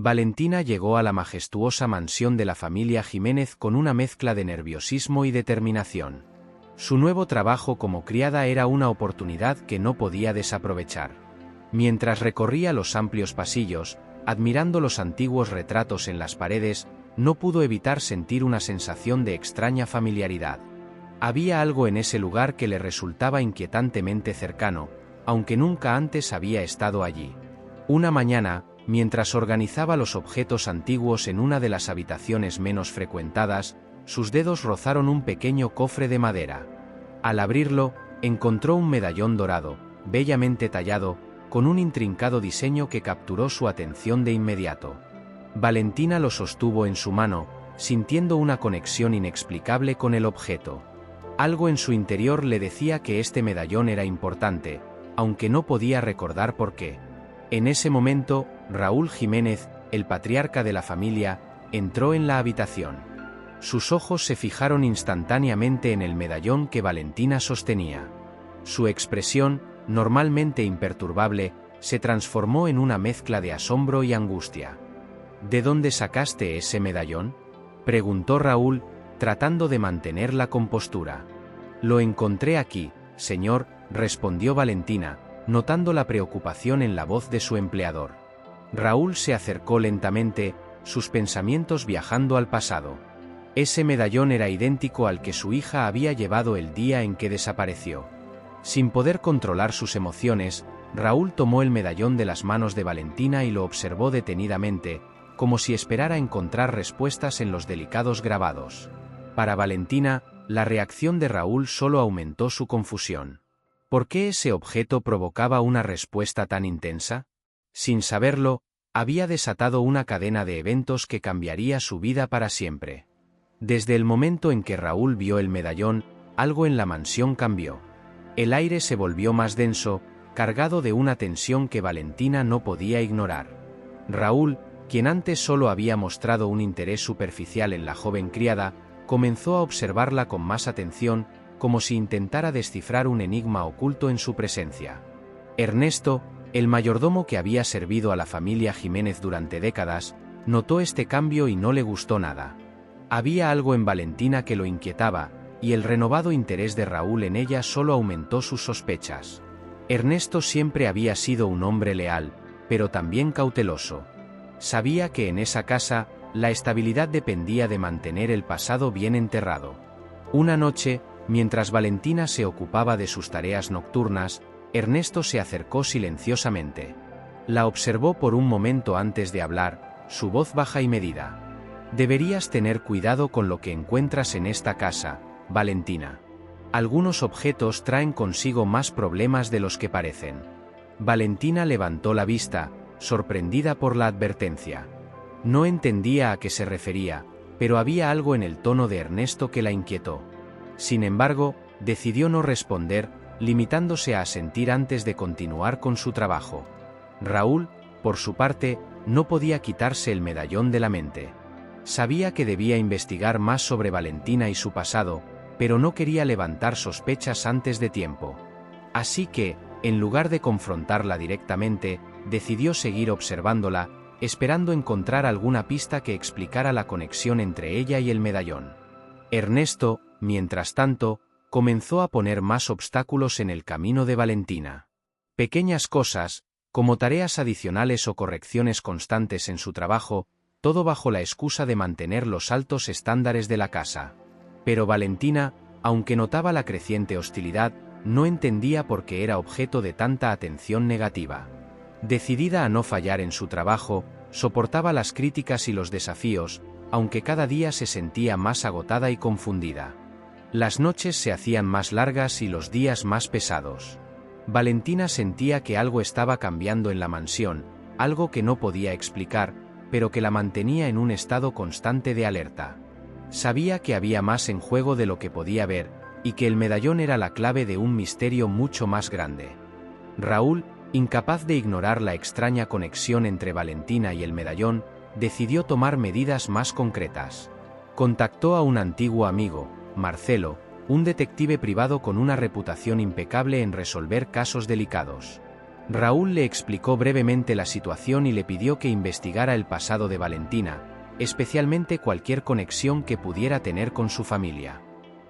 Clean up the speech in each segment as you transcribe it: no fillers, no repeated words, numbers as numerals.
Valentina llegó a la majestuosa mansión de la familia Jiménez con una mezcla de nerviosismo y determinación. Su nuevo trabajo como criada era una oportunidad que no podía desaprovechar. Mientras recorría los amplios pasillos, admirando los antiguos retratos en las paredes, no pudo evitar sentir una sensación de extraña familiaridad. Había algo en ese lugar que le resultaba inquietantemente cercano, aunque nunca antes había estado allí. Una mañana, mientras organizaba los objetos antiguos en una de las habitaciones menos frecuentadas, sus dedos rozaron un pequeño cofre de madera. Al abrirlo, encontró un medallón dorado, bellamente tallado, con un intrincado diseño que capturó su atención de inmediato. Valentina lo sostuvo en su mano, sintiendo una conexión inexplicable con el objeto. Algo en su interior le decía que este medallón era importante, aunque no podía recordar por qué. En ese momento, Raúl Jiménez, el patriarca de la familia, entró en la habitación. Sus ojos se fijaron instantáneamente en el medallón que Valentina sostenía. Su expresión, normalmente imperturbable, se transformó en una mezcla de asombro y angustia. ¿De dónde sacaste ese medallón?, preguntó Raúl, tratando de mantener la compostura. Lo encontré aquí, señor, respondió Valentina, notando la preocupación en la voz de su empleador. Raúl se acercó lentamente, sus pensamientos viajando al pasado. Ese medallón era idéntico al que su hija había llevado el día en que desapareció. Sin poder controlar sus emociones, Raúl tomó el medallón de las manos de Valentina y lo observó detenidamente, como si esperara encontrar respuestas en los delicados grabados. Para Valentina, la reacción de Raúl solo aumentó su confusión. ¿Por qué ese objeto provocaba una respuesta tan intensa? Sin saberlo, había desatado una cadena de eventos que cambiaría su vida para siempre. Desde el momento en que Raúl vio el medallón, algo en la mansión cambió. El aire se volvió más denso, cargado de una tensión que Valentina no podía ignorar. Raúl, quien antes solo había mostrado un interés superficial en la joven criada, comenzó a observarla con más atención, como si intentara descifrar un enigma oculto en su presencia. Ernesto, el mayordomo que había servido a la familia Jiménez durante décadas, notó este cambio y no le gustó nada. Había algo en Valentina que lo inquietaba, y el renovado interés de Raúl en ella solo aumentó sus sospechas. Ernesto siempre había sido un hombre leal, pero también cauteloso. Sabía que en esa casa, la estabilidad dependía de mantener el pasado bien enterrado. Una noche, mientras Valentina se ocupaba de sus tareas nocturnas, Ernesto se acercó silenciosamente. La observó por un momento antes de hablar, su voz baja y medida. «Deberías tener cuidado con lo que encuentras en esta casa, Valentina. Algunos objetos traen consigo más problemas de los que parecen». Valentina levantó la vista, sorprendida por la advertencia. No entendía a qué se refería, pero había algo en el tono de Ernesto que la inquietó. Sin embargo, decidió no responder, limitándose a asentir antes de continuar con su trabajo. Raúl, por su parte, no podía quitarse el medallón de la mente. Sabía que debía investigar más sobre Valentina y su pasado, pero no quería levantar sospechas antes de tiempo. Así que, en lugar de confrontarla directamente, decidió seguir observándola, esperando encontrar alguna pista que explicara la conexión entre ella y el medallón. Ernesto, mientras tanto, comenzó a poner más obstáculos en el camino de Valentina. Pequeñas cosas, como tareas adicionales o correcciones constantes en su trabajo, todo bajo la excusa de mantener los altos estándares de la casa. Pero Valentina, aunque notaba la creciente hostilidad, no entendía por qué era objeto de tanta atención negativa. Decidida a no fallar en su trabajo, soportaba las críticas y los desafíos, aunque cada día se sentía más agotada y confundida. Las noches se hacían más largas y los días más pesados. Valentina sentía que algo estaba cambiando en la mansión, algo que no podía explicar, pero que la mantenía en un estado constante de alerta. Sabía que había más en juego de lo que podía ver, y que el medallón era la clave de un misterio mucho más grande. Raúl, incapaz de ignorar la extraña conexión entre Valentina y el medallón, decidió tomar medidas más concretas. Contactó a un antiguo amigo, Marcelo, un detective privado con una reputación impecable en resolver casos delicados. Raúl le explicó brevemente la situación y le pidió que investigara el pasado de Valentina, especialmente cualquier conexión que pudiera tener con su familia.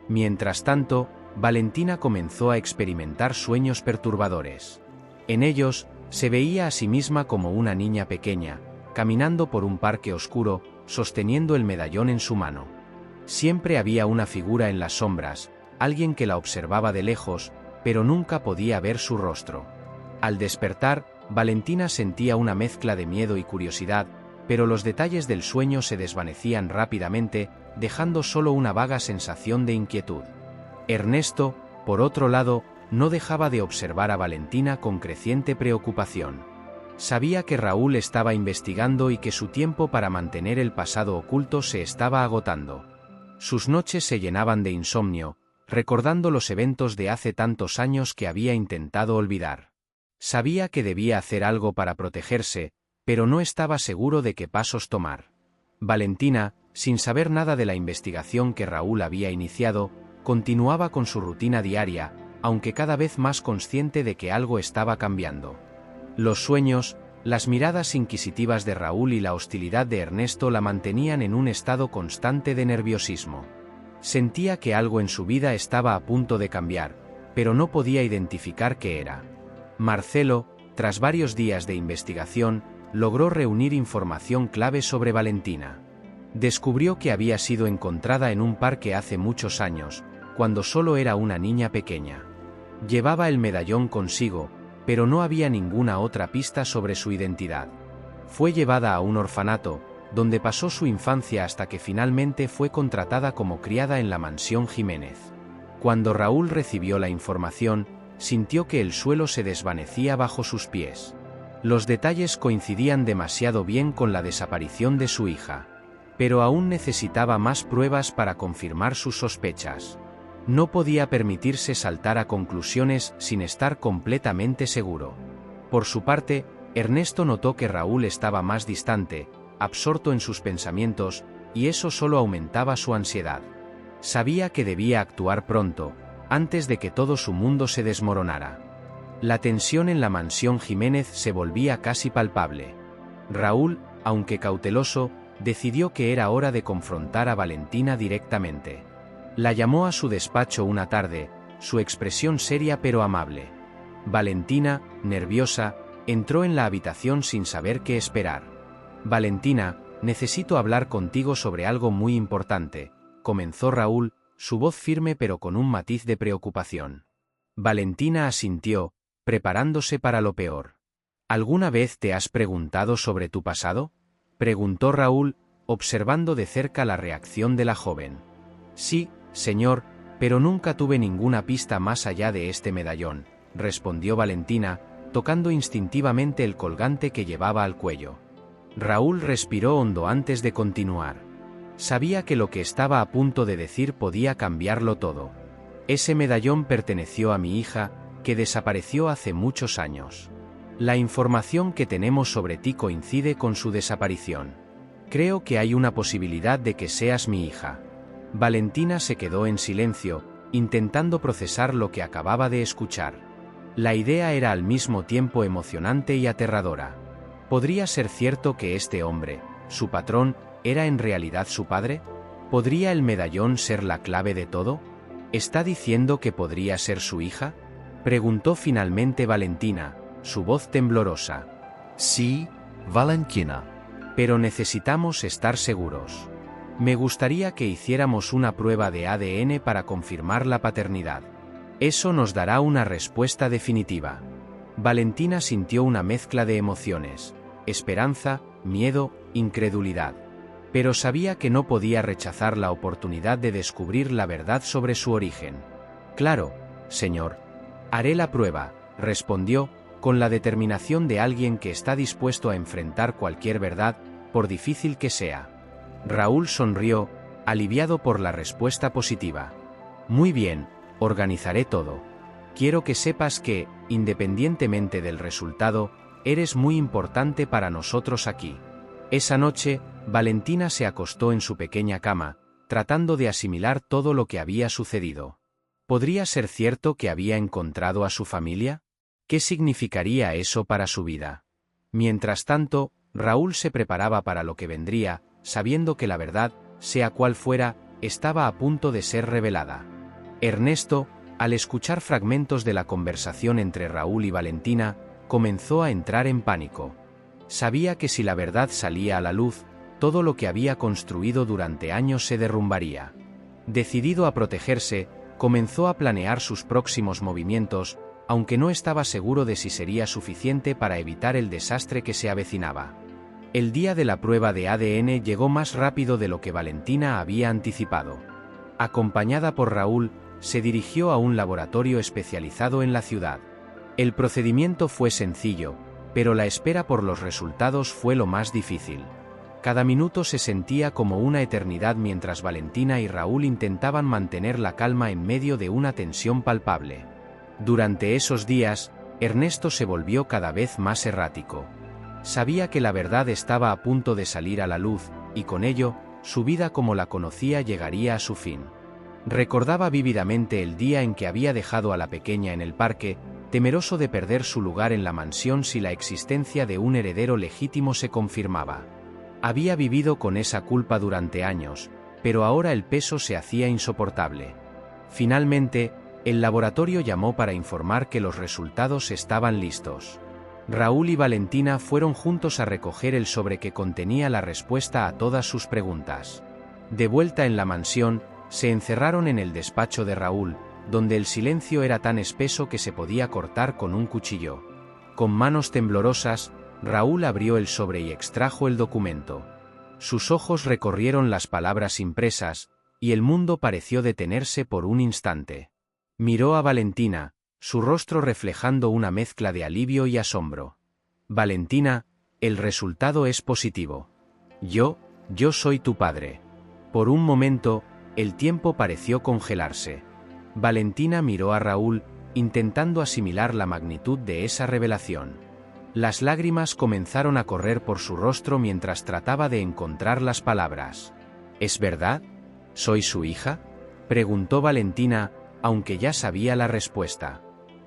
Mientras tanto, Valentina comenzó a experimentar sueños perturbadores. En ellos, se veía a sí misma como una niña pequeña, caminando por un parque oscuro, sosteniendo el medallón en su mano. Siempre había una figura en las sombras, alguien que la observaba de lejos, pero nunca podía ver su rostro. Al despertar, Valentina sentía una mezcla de miedo y curiosidad, pero los detalles del sueño se desvanecían rápidamente, dejando solo una vaga sensación de inquietud. Ernesto, por otro lado, no dejaba de observar a Valentina con creciente preocupación. Sabía que Raúl estaba investigando y que su tiempo para mantener el pasado oculto se estaba agotando. Sus noches se llenaban de insomnio, recordando los eventos de hace tantos años que había intentado olvidar. Sabía que debía hacer algo para protegerse, pero no estaba seguro de qué pasos tomar. Valentina, sin saber nada de la investigación que Raúl había iniciado, continuaba con su rutina diaria, aunque cada vez más consciente de que algo estaba cambiando. Los sueños, las miradas inquisitivas de Raúl y la hostilidad de Ernesto la mantenían en un estado constante de nerviosismo. Sentía que algo en su vida estaba a punto de cambiar, pero no podía identificar qué era. Marcelo, tras varios días de investigación, logró reunir información clave sobre Valentina. Descubrió que había sido encontrada en un parque hace muchos años, cuando solo era una niña pequeña. Llevaba el medallón consigo, pero no había ninguna otra pista sobre su identidad. Fue llevada a un orfanato, donde pasó su infancia hasta que finalmente fue contratada como criada en la mansión Jiménez. Cuando Raúl recibió la información, sintió que el suelo se desvanecía bajo sus pies. Los detalles coincidían demasiado bien con la desaparición de su hija. Pero aún necesitaba más pruebas para confirmar sus sospechas. No podía permitirse saltar a conclusiones sin estar completamente seguro. Por su parte, Ernesto notó que Raúl estaba más distante, absorto en sus pensamientos, y eso solo aumentaba su ansiedad. Sabía que debía actuar pronto, antes de que todo su mundo se desmoronara. La tensión en la mansión Jiménez se volvía casi palpable. Raúl, aunque cauteloso, decidió que era hora de confrontar a Valentina directamente. La llamó a su despacho una tarde, su expresión seria pero amable. Valentina, nerviosa, entró en la habitación sin saber qué esperar. «Valentina, necesito hablar contigo sobre algo muy importante», comenzó Raúl, su voz firme pero con un matiz de preocupación. Valentina asintió, preparándose para lo peor. «¿Alguna vez te has preguntado sobre tu pasado?», preguntó Raúl, observando de cerca la reacción de la joven. «Sí, señor, pero nunca tuve ninguna pista más allá de este medallón», respondió Valentina, tocando instintivamente el colgante que llevaba al cuello. Raúl respiró hondo antes de continuar. Sabía que lo que estaba a punto de decir podía cambiarlo todo. «Ese medallón perteneció a mi hija, que desapareció hace muchos años. La información que tenemos sobre ti coincide con su desaparición. Creo que hay una posibilidad de que seas mi hija». Valentina se quedó en silencio, intentando procesar lo que acababa de escuchar. La idea era al mismo tiempo emocionante y aterradora. ¿Podría ser cierto que este hombre, su patrón, era en realidad su padre? ¿Podría el medallón ser la clave de todo? ¿Está diciendo que podría ser su hija?, preguntó finalmente Valentina, su voz temblorosa. Sí, Valentina. Pero necesitamos estar seguros. Me gustaría que hiciéramos una prueba de ADN para confirmar la paternidad. Eso nos dará una respuesta definitiva. Valentina sintió una mezcla de emociones: esperanza, miedo, incredulidad. Pero sabía que no podía rechazar la oportunidad de descubrir la verdad sobre su origen. «Claro, señor. Haré la prueba», respondió, con la determinación de alguien que está dispuesto a enfrentar cualquier verdad, por difícil que sea. Raúl sonrió, aliviado por la respuesta positiva. «Muy bien, organizaré todo. Quiero que sepas que, independientemente del resultado, eres muy importante para nosotros aquí». Esa noche, Valentina se acostó en su pequeña cama, tratando de asimilar todo lo que había sucedido. ¿Podría ser cierto que había encontrado a su familia? ¿Qué significaría eso para su vida? Mientras tanto, Raúl se preparaba para lo que vendría, sabiendo que la verdad, sea cual fuera, estaba a punto de ser revelada. Ernesto, al escuchar fragmentos de la conversación entre Raúl y Valentina, comenzó a entrar en pánico. Sabía que si la verdad salía a la luz, todo lo que había construido durante años se derrumbaría. Decidido a protegerse, comenzó a planear sus próximos movimientos, aunque no estaba seguro de si sería suficiente para evitar el desastre que se avecinaba. El día de la prueba de ADN llegó más rápido de lo que Valentina había anticipado. Acompañada por Raúl, se dirigió a un laboratorio especializado en la ciudad. El procedimiento fue sencillo, pero la espera por los resultados fue lo más difícil. Cada minuto se sentía como una eternidad mientras Valentina y Raúl intentaban mantener la calma en medio de una tensión palpable. Durante esos días, Ernesto se volvió cada vez más errático. Sabía que la verdad estaba a punto de salir a la luz, y con ello, su vida como la conocía llegaría a su fin. Recordaba vívidamente el día en que había dejado a la pequeña en el parque, temeroso de perder su lugar en la mansión si la existencia de un heredero legítimo se confirmaba. Había vivido con esa culpa durante años, pero ahora el peso se hacía insoportable. Finalmente, el laboratorio llamó para informar que los resultados estaban listos. Raúl y Valentina fueron juntos a recoger el sobre que contenía la respuesta a todas sus preguntas. De vuelta en la mansión, se encerraron en el despacho de Raúl, donde el silencio era tan espeso que se podía cortar con un cuchillo. Con manos temblorosas, Raúl abrió el sobre y extrajo el documento. Sus ojos recorrieron las palabras impresas, y el mundo pareció detenerse por un instante. Miró a Valentina, su rostro reflejando una mezcla de alivio y asombro. Valentina, el resultado es positivo. Yo soy tu padre. Por un momento, el tiempo pareció congelarse. Valentina miró a Raúl, intentando asimilar la magnitud de esa revelación. Las lágrimas comenzaron a correr por su rostro mientras trataba de encontrar las palabras. ¿Es verdad? ¿Soy su hija?, preguntó Valentina, aunque ya sabía la respuesta.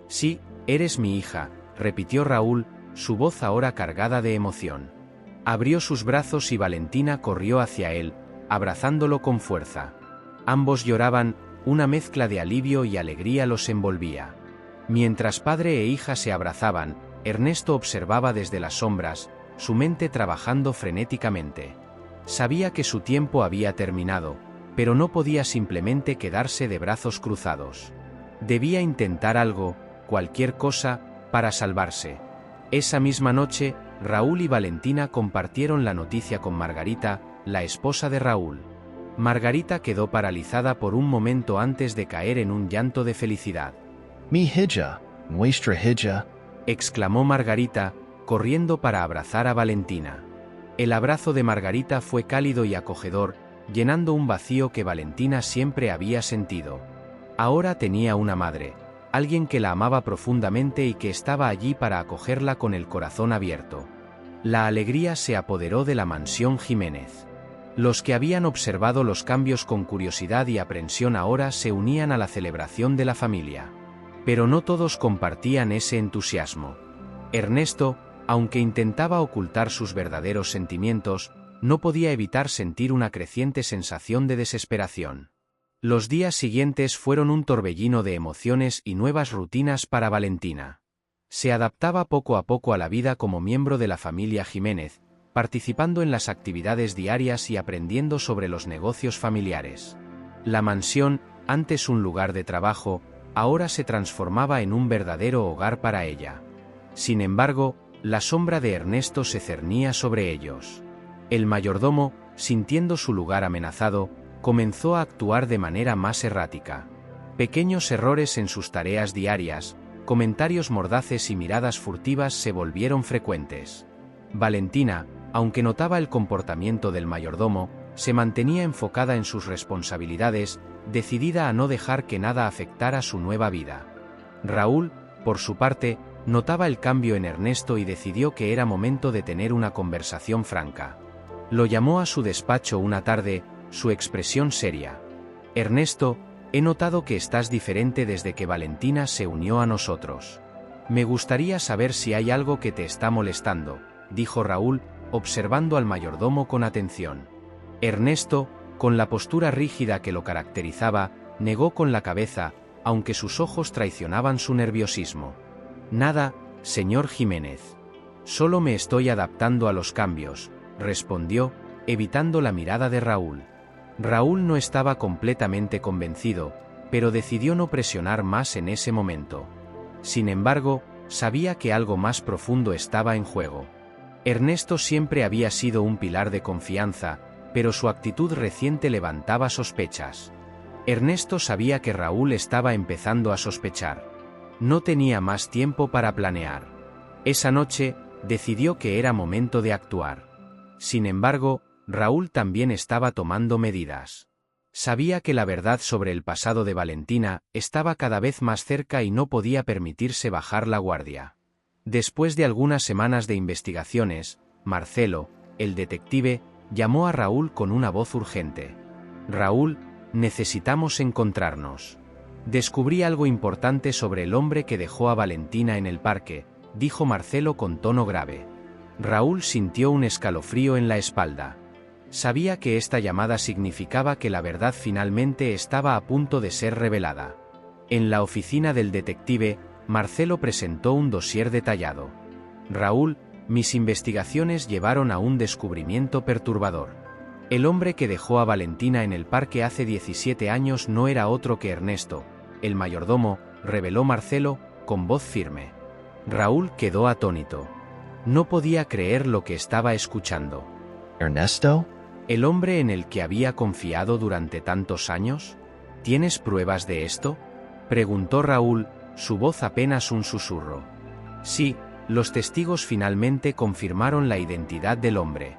Sí, eres mi hija, repitió Raúl, su voz ahora cargada de emoción. Abrió sus brazos y Valentina corrió hacia él, abrazándolo con fuerza. Ambos lloraban, una mezcla de alivio y alegría los envolvía. Mientras padre e hija se abrazaban, Ernesto observaba desde las sombras, su mente trabajando frenéticamente. Sabía que su tiempo había terminado, pero no podía simplemente quedarse de brazos cruzados. Debía intentar algo, cualquier cosa, para salvarse. Esa misma noche, Raúl y Valentina compartieron la noticia con Margarita, la esposa de Raúl. Margarita quedó paralizada por un momento antes de caer en un llanto de felicidad. Mi hija, nuestra hija, exclamó Margarita, corriendo para abrazar a Valentina. El abrazo de Margarita fue cálido y acogedor, llenando un vacío que Valentina siempre había sentido. Ahora tenía una madre, alguien que la amaba profundamente y que estaba allí para acogerla con el corazón abierto. La alegría se apoderó de la mansión Jiménez. Los que habían observado los cambios con curiosidad y aprensión ahora se unían a la celebración de la familia. Pero no todos compartían ese entusiasmo. Ernesto, aunque intentaba ocultar sus verdaderos sentimientos, no podía evitar sentir una creciente sensación de desesperación. Los días siguientes fueron un torbellino de emociones y nuevas rutinas para Valentina. Se adaptaba poco a poco a la vida como miembro de la familia Jiménez, participando en las actividades diarias y aprendiendo sobre los negocios familiares. La mansión, antes un lugar de trabajo, ahora se transformaba en un verdadero hogar para ella. Sin embargo, la sombra de Ernesto se cernía sobre ellos. El mayordomo, sintiendo su lugar amenazado, comenzó a actuar de manera más errática. Pequeños errores en sus tareas diarias, comentarios mordaces y miradas furtivas se volvieron frecuentes. Valentina, aunque notaba el comportamiento del mayordomo, se mantenía enfocada en sus responsabilidades, decidida a no dejar que nada afectara su nueva vida. Raúl, por su parte, notaba el cambio en Ernesto y decidió que era momento de tener una conversación franca. Lo llamó a su despacho una tarde, su expresión seria. «Ernesto, he notado que estás diferente desde que Valentina se unió a nosotros. Me gustaría saber si hay algo que te está molestando, dijo Raúl, observando al mayordomo con atención. Ernesto, con la postura rígida que lo caracterizaba, negó con la cabeza, aunque sus ojos traicionaban su nerviosismo. Nada, señor Jiménez. Solo me estoy adaptando a los cambios, respondió, evitando la mirada de Raúl. Raúl no estaba completamente convencido, pero decidió no presionar más en ese momento. Sin embargo, sabía que algo más profundo estaba en juego. Ernesto siempre había sido un pilar de confianza, pero su actitud reciente levantaba sospechas. Ernesto sabía que Raúl estaba empezando a sospechar. No tenía más tiempo para planear. Esa noche, decidió que era momento de actuar. Sin embargo, Raúl también estaba tomando medidas. Sabía que la verdad sobre el pasado de Valentina estaba cada vez más cerca y no podía permitirse bajar la guardia. Después de algunas semanas de investigaciones, Marcelo, el detective, llamó a Raúl con una voz urgente. «Raúl, necesitamos encontrarnos. Descubrí algo importante sobre el hombre que dejó a Valentina en el parque», dijo Marcelo con tono grave. Raúl sintió un escalofrío en la espalda. Sabía que esta llamada significaba que la verdad finalmente estaba a punto de ser revelada. En la oficina del detective, Marcelo presentó un dossier detallado. «Raúl, mis investigaciones llevaron a un descubrimiento perturbador. El hombre que dejó a Valentina en el parque hace 17 años no era otro que Ernesto, el mayordomo», reveló Marcelo, con voz firme. Raúl quedó atónito. No podía creer lo que estaba escuchando. Ernesto? ¿El hombre en el que había confiado durante tantos años? ¿Tienes pruebas de esto?, preguntó Raúl, su voz apenas un susurro. Sí, los testigos finalmente confirmaron la identidad del hombre.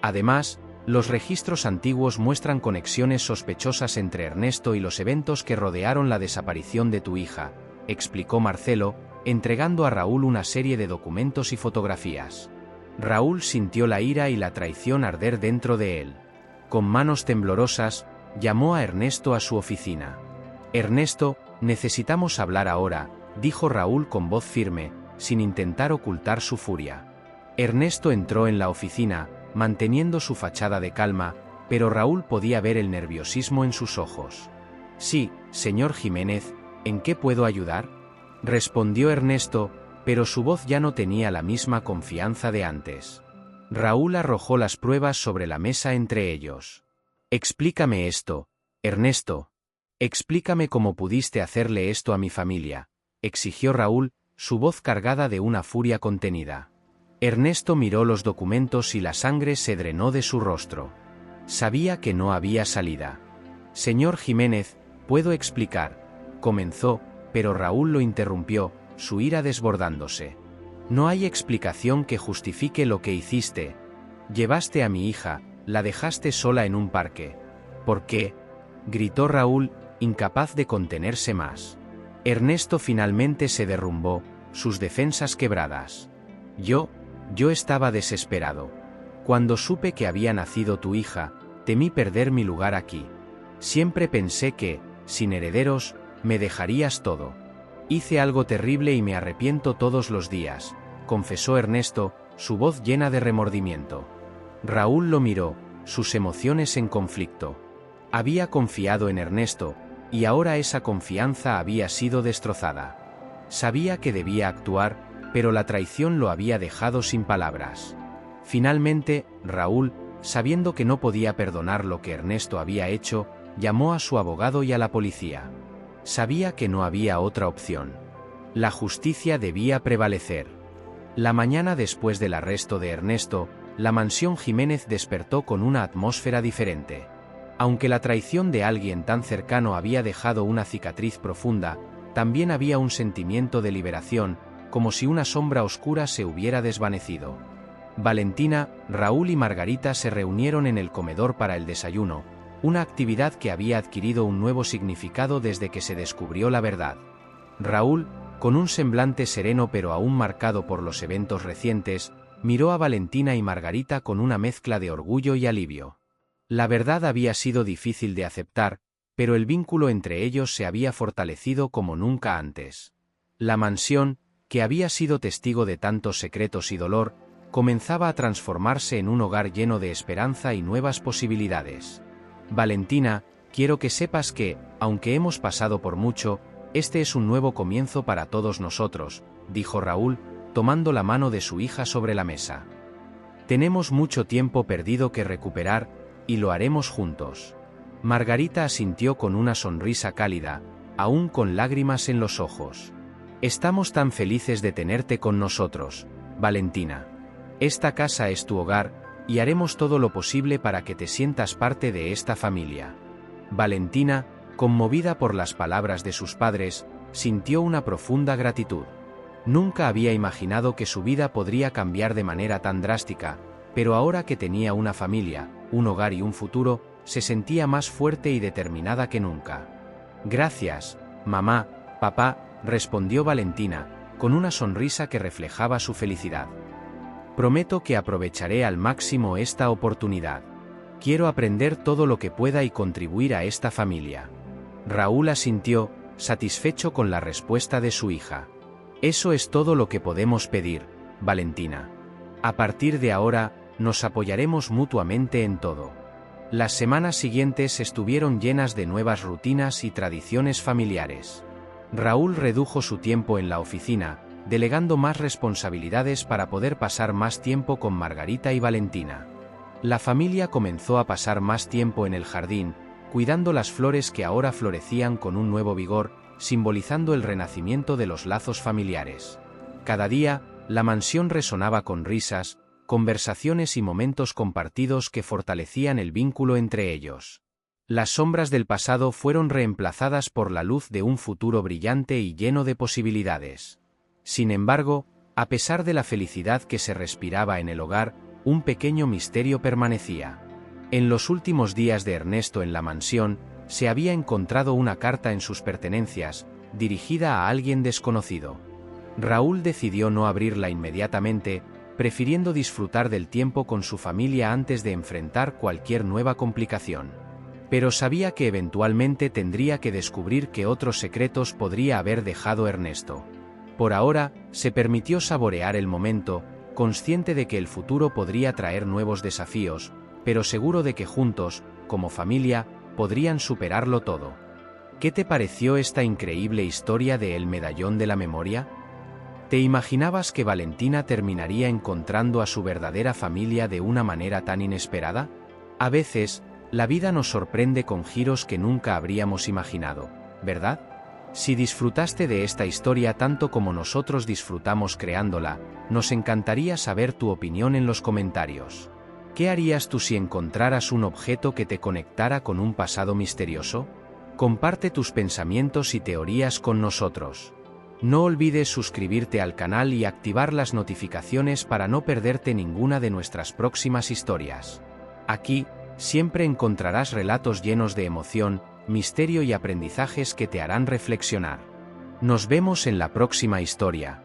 Además, los registros antiguos muestran conexiones sospechosas entre Ernesto y los eventos que rodearon la desaparición de tu hija, explicó Marcelo, entregando a Raúl una serie de documentos y fotografías. Raúl sintió la ira y la traición arder dentro de él. Con manos temblorosas, llamó a Ernesto a su oficina. «Ernesto, necesitamos hablar ahora», dijo Raúl con voz firme, sin intentar ocultar su furia. Ernesto entró en la oficina, manteniendo su fachada de calma, pero Raúl podía ver el nerviosismo en sus ojos. «Sí, señor Jiménez, ¿en qué puedo ayudar?», respondió Ernesto, pero su voz ya no tenía la misma confianza de antes. Raúl arrojó las pruebas sobre la mesa entre ellos. «Explícame esto, Ernesto. Explícame cómo pudiste hacerle esto a mi familia», exigió Raúl, su voz cargada de una furia contenida. Ernesto miró los documentos y la sangre se drenó de su rostro. Sabía que no había salida. «Señor Jiménez, puedo explicar», comenzó, pero Raúl lo interrumpió, su ira desbordándose. «No hay explicación que justifique lo que hiciste. Llevaste a mi hija, la dejaste sola en un parque. ¿Por qué?», gritó Raúl, incapaz de contenerse más. Ernesto finalmente se derrumbó, sus defensas quebradas. Yo estaba desesperado. Cuando supe que había nacido tu hija, temí perder mi lugar aquí. Siempre pensé que, sin herederos, me dejarías todo. Hice algo terrible y me arrepiento todos los días», confesó Ernesto, su voz llena de remordimiento. Raúl lo miró, sus emociones en conflicto. Había confiado en Ernesto, y ahora esa confianza había sido destrozada. Sabía que debía actuar, pero la traición lo había dejado sin palabras. Finalmente, Raúl, sabiendo que no podía perdonar lo que Ernesto había hecho, llamó a su abogado y a la policía. Sabía que no había otra opción. La justicia debía prevalecer. La mañana después del arresto de Ernesto, la mansión Jiménez despertó con una atmósfera diferente. Aunque la traición de alguien tan cercano había dejado una cicatriz profunda, también había un sentimiento de liberación, como si una sombra oscura se hubiera desvanecido. Valentina, Raúl y Margarita se reunieron en el comedor para el desayuno, una actividad que había adquirido un nuevo significado desde que se descubrió la verdad. Raúl, con un semblante sereno pero aún marcado por los eventos recientes, miró a Valentina y Margarita con una mezcla de orgullo y alivio. La verdad había sido difícil de aceptar, pero el vínculo entre ellos se había fortalecido como nunca antes. La mansión, que había sido testigo de tantos secretos y dolor, comenzaba a transformarse en un hogar lleno de esperanza y nuevas posibilidades. Valentina, quiero que sepas que, aunque hemos pasado por mucho, este es un nuevo comienzo para todos nosotros, dijo Raúl, tomando la mano de su hija sobre la mesa. Tenemos mucho tiempo perdido que recuperar, y lo haremos juntos. Margarita asintió con una sonrisa cálida, aún con lágrimas en los ojos. Estamos tan felices de tenerte con nosotros, Valentina. Esta casa es tu hogar, y haremos todo lo posible para que te sientas parte de esta familia. Valentina, conmovida por las palabras de sus padres, sintió una profunda gratitud. Nunca había imaginado que su vida podría cambiar de manera tan drástica, pero ahora que tenía una familia, un hogar y un futuro, se sentía más fuerte y determinada que nunca. Gracias, mamá, papá, respondió Valentina, con una sonrisa que reflejaba su felicidad. Prometo que aprovecharé al máximo esta oportunidad. Quiero aprender todo lo que pueda y contribuir a esta familia. Raúl asintió, satisfecho con la respuesta de su hija. Eso es todo lo que podemos pedir, Valentina. A partir de ahora, nos apoyaremos mutuamente en todo. Las semanas siguientes estuvieron llenas de nuevas rutinas y tradiciones familiares. Raúl redujo su tiempo en la oficina, delegando más responsabilidades para poder pasar más tiempo con Margarita y Valentina. La familia comenzó a pasar más tiempo en el jardín, cuidando las flores que ahora florecían con un nuevo vigor, simbolizando el renacimiento de los lazos familiares. Cada día, la mansión resonaba con risas, conversaciones y momentos compartidos que fortalecían el vínculo entre ellos. Las sombras del pasado fueron reemplazadas por la luz de un futuro brillante y lleno de posibilidades. Sin embargo, a pesar de la felicidad que se respiraba en el hogar, un pequeño misterio permanecía. En los últimos días de Ernesto en la mansión, se había encontrado una carta en sus pertenencias, dirigida a alguien desconocido. Raúl decidió no abrirla inmediatamente, prefiriendo disfrutar del tiempo con su familia antes de enfrentar cualquier nueva complicación. Pero sabía que eventualmente tendría que descubrir qué otros secretos podría haber dejado Ernesto. Por ahora, se permitió saborear el momento, consciente de que el futuro podría traer nuevos desafíos, pero seguro de que juntos, como familia, podrían superarlo todo. ¿Qué te pareció esta increíble historia de El Medallón de la Memoria? ¿Te imaginabas que Valentina terminaría encontrando a su verdadera familia de una manera tan inesperada? A veces, la vida nos sorprende con giros que nunca habríamos imaginado, ¿verdad? Si disfrutaste de esta historia tanto como nosotros disfrutamos creándola, nos encantaría saber tu opinión en los comentarios. ¿Qué harías tú si encontraras un objeto que te conectara con un pasado misterioso? Comparte tus pensamientos y teorías con nosotros. No olvides suscribirte al canal y activar las notificaciones para no perderte ninguna de nuestras próximas historias. Aquí, siempre encontrarás relatos llenos de emoción, misterio y aprendizajes que te harán reflexionar. Nos vemos en la próxima historia.